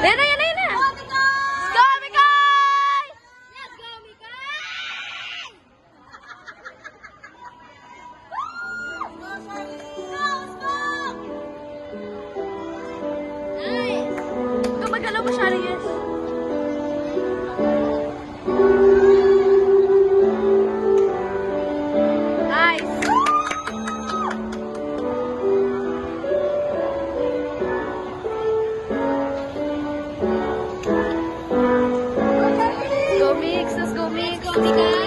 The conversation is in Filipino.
Yan na, yan na, yan na. Let's go, Mikoy! Let's go, Mikoy! Nice! Gumagalaw masyado, yes. Nice! Go mix, let's go mix. Let's go, Mikoy!